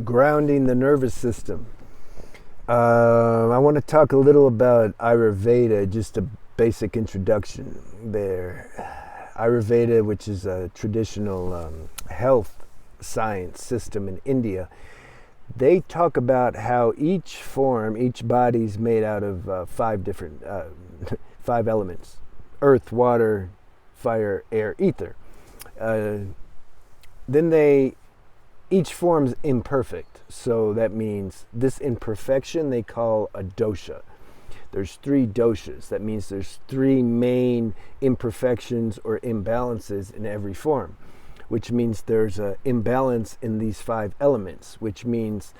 grounding the nervous system. I want to talk a little about Ayurveda, just a basic introduction there. Ayurveda, which is a traditional health science system in India, they talk about how each body's made out of five elements: earth, water, fire, air, ether. Each form's imperfect, so that means this imperfection they call a dosha. There's 3 doshas. That means there's 3 main imperfections or imbalances in every form, which means there's an imbalance in these 5 elements, which means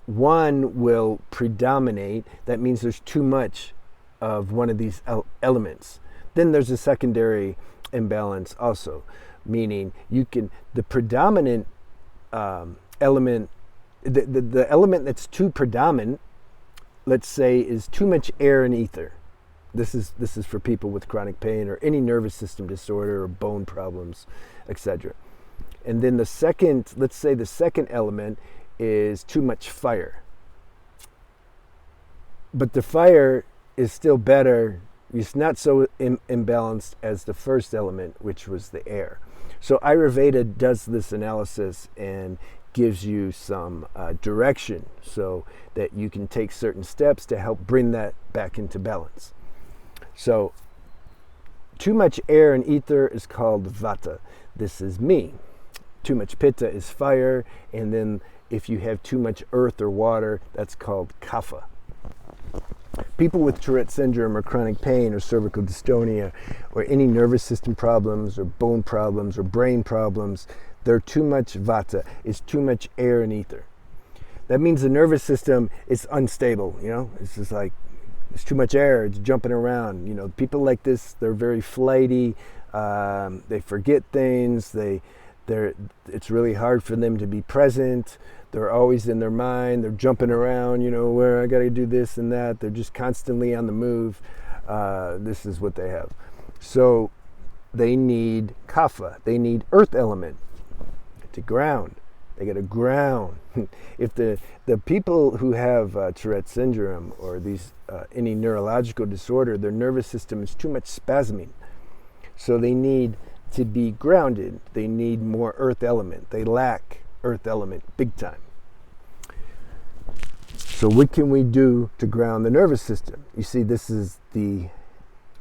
one will predominate. That means there's too much of one of these elements. Then there's a secondary imbalance also, meaning the predominant element, the element that's too predominant, let's say, is too much air and ether. This is for people with chronic pain or any nervous system disorder or bone problems, etc. And then the second element is too much fire. But the fire is still better. It's not so imbalanced as the first element, which was the air. So Ayurveda does this analysis and gives you some direction so that you can take certain steps to help bring that back into balance. So too much air and ether is called vata. This is me. Too much pitta is fire. And then if you have too much earth or water, that's called kapha. People with Tourette syndrome or chronic pain or cervical dystonia or any nervous system problems or bone problems or brain problems, they're too much vata. It's too much air and ether. That means the nervous system is unstable. It's just like it's too much air. It's jumping around. People like this, they're very flighty. They forget things. It's really hard for them to be present. They're always in their mind. They're jumping around, where I got to do this and that. They're just constantly on the move. This is what they have. So they need kapha. They need earth element to ground. They got to ground. If the people who have Tourette syndrome or any neurological disorder, their nervous system is too much spasming. So they need to be grounded. They need more earth element. They lack earth element big time. So what can we do to ground the nervous system? You see, this is the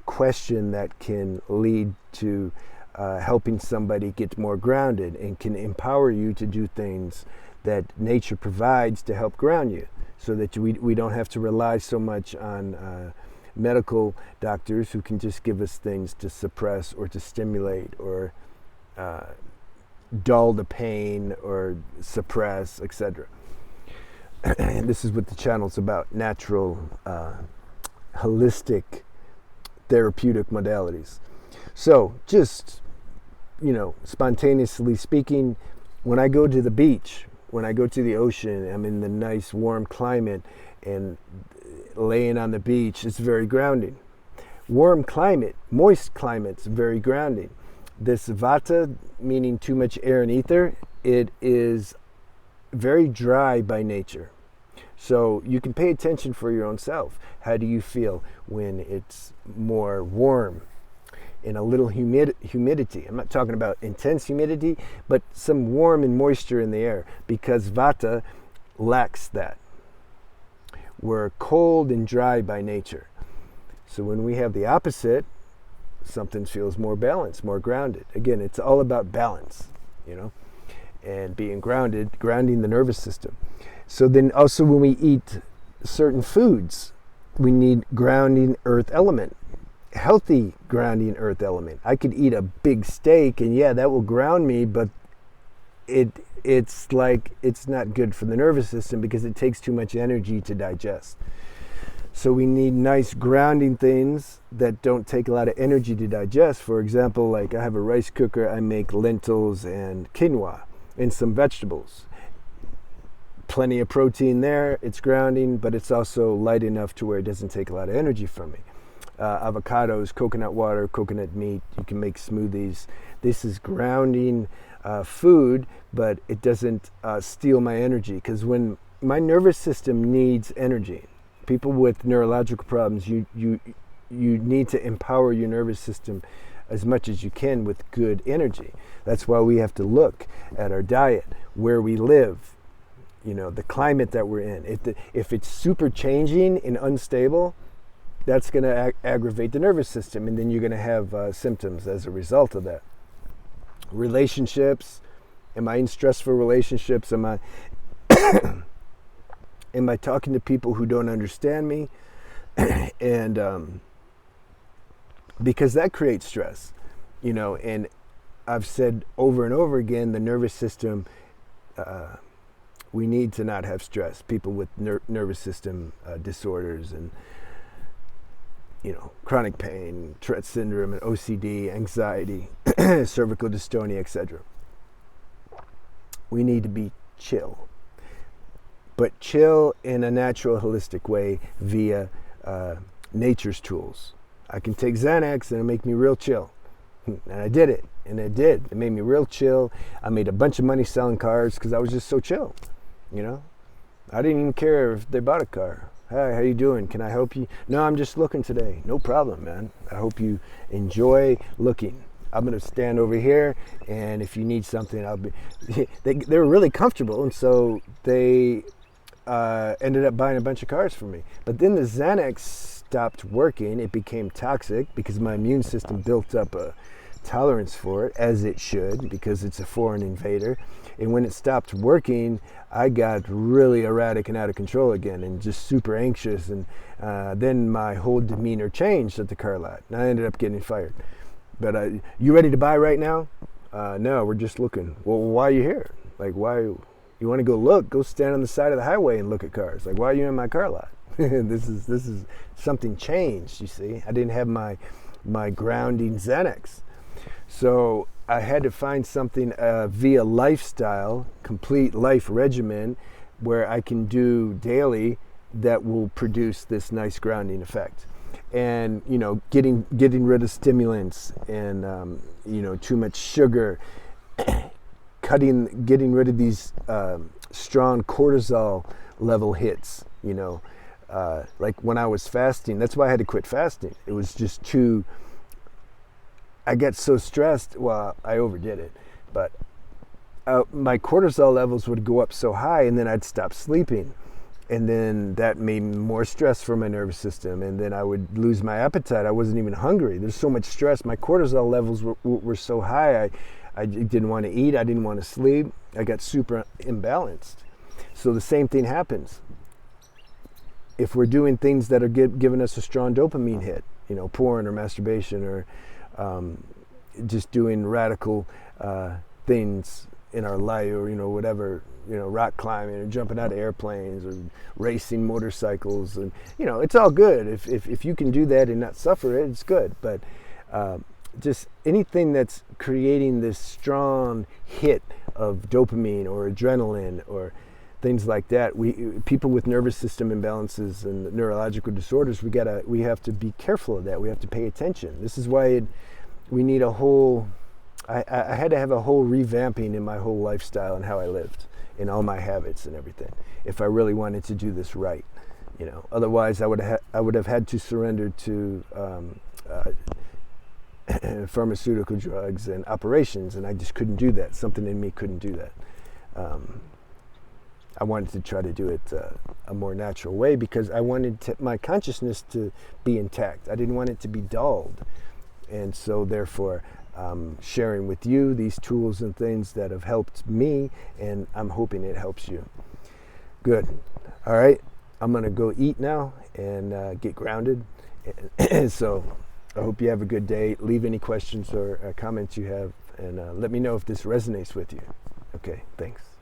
question that can lead to helping somebody get more grounded and can empower you to do things that nature provides to help ground you, so that we don't have to rely so much on medical doctors who can just give us things to suppress or to stimulate or dull the pain or suppress, etc. And this is what the channel's about: natural, holistic, therapeutic modalities. So just, spontaneously speaking, when I go to the beach, when I go to the ocean, I'm in the nice warm climate and laying on the beach, it's very grounding. Warm climate, moist climate's very grounding. This vata, meaning too much air and ether, it is very dry by nature. So you can pay attention for your own self. How do you feel when it's more warm and a little humidity? I'm not talking about intense humidity, but some warm and moisture in the air, because vata lacks that. We're cold and dry by nature. So when we have the opposite, something feels more balanced, more grounded. Again, it's all about balance, and being grounded, grounding the nervous system. So then also when we eat certain foods, we need grounding earth element, healthy grounding earth element. I could eat a big steak and that will ground me, but it's not good for the nervous system because it takes too much energy to digest. So we need nice grounding things that don't take a lot of energy to digest. For example, like I have a rice cooker, I make lentils and quinoa and some vegetables. Plenty of protein there, it's grounding, but it's also light enough to where it doesn't take a lot of energy from me. Avocados, coconut water, coconut meat, you can make smoothies. This is grounding food, but it doesn't steal my energy. Because when my nervous system needs energy, people with neurological problems, you need to empower your nervous system as much as you can with good energy. That's why we have to look at our diet, where we live, the climate that we're in. If it's super changing and unstable, that's going to aggravate the nervous system, and then you're going to have symptoms as a result of that. Relationships, am I in stressful relationships? Am I talking to people who don't understand me? And because that creates stress, and I've said over and over again, the nervous system, we need to not have stress. People with nervous system disorders and chronic pain, Tourette syndrome, and OCD, anxiety, cervical dystonia, etc. We need to be chill, but chill in a natural, holistic way via nature's tools. I can take Xanax and it'll make me real chill. And I did it, and it did. It made me real chill. I made a bunch of money selling cars because I was just so chill, I didn't even care if they bought a car. Hi, how you doing? Can I help you? No, I'm just looking today. No problem, man. I hope you enjoy looking. I'm going to stand over here, and if you need something, I'll be... They were really comfortable, and so they ended up buying a bunch of cars for me. But then the Xanax stopped working. It became toxic because my immune system built up a tolerance for it, as it should, because it's a foreign invader. And when it stopped working, I got really erratic and out of control again, and just super anxious. And then my whole demeanor changed at the car lot, and I ended up getting fired. But you ready to buy right now? No, we're just looking. Well, why are you here? Like, why? You want to go look? Go stand on the side of the highway and look at cars. Like, why are you in my car lot? This is something changed. You see, I didn't have my grounding Xanax, so I had to find something via lifestyle, complete life regimen, where I can do daily that will produce this nice grounding effect. And getting rid of stimulants and too much sugar, getting rid of these strong cortisol level hits. Like when I was fasting, that's why I had to quit fasting. It was just too. I got so stressed. Well, I overdid it, but my cortisol levels would go up so high, and then I'd stop sleeping, and then that made more stress for my nervous system, and then I would lose my appetite. I wasn't even hungry. There's so much stress. My cortisol levels were so high. I didn't want to eat. I didn't want to sleep. I got super imbalanced. So the same thing happens if we're doing things that are giving us a strong dopamine hit. Porn or masturbation or just doing radical things in our life, or whatever, rock climbing or jumping out of airplanes or racing motorcycles, and it's all good. If you can do that and not suffer it, it's good. But just anything that's creating this strong hit of dopamine or adrenaline or things like that, people with nervous system imbalances and neurological disorders, we have to be careful of that. We have to pay attention. This is why we need a whole. I had to have a whole revamping in my whole lifestyle and how I lived, in all my habits and everything, if I really wanted to do this right. Otherwise I would have had to surrender to pharmaceutical drugs and operations, and I just couldn't do that. Something in me couldn't do that. I wanted to try to do it a more natural way, because I wanted my consciousness to be intact. I didn't want it to be dulled. And so therefore, sharing with you these tools and things that have helped me, and I'm hoping it helps you. Good. All right. I'm going to go eat now and get grounded. So I hope you have a good day. Leave any questions or comments you have, and let me know if this resonates with you. Okay, thanks.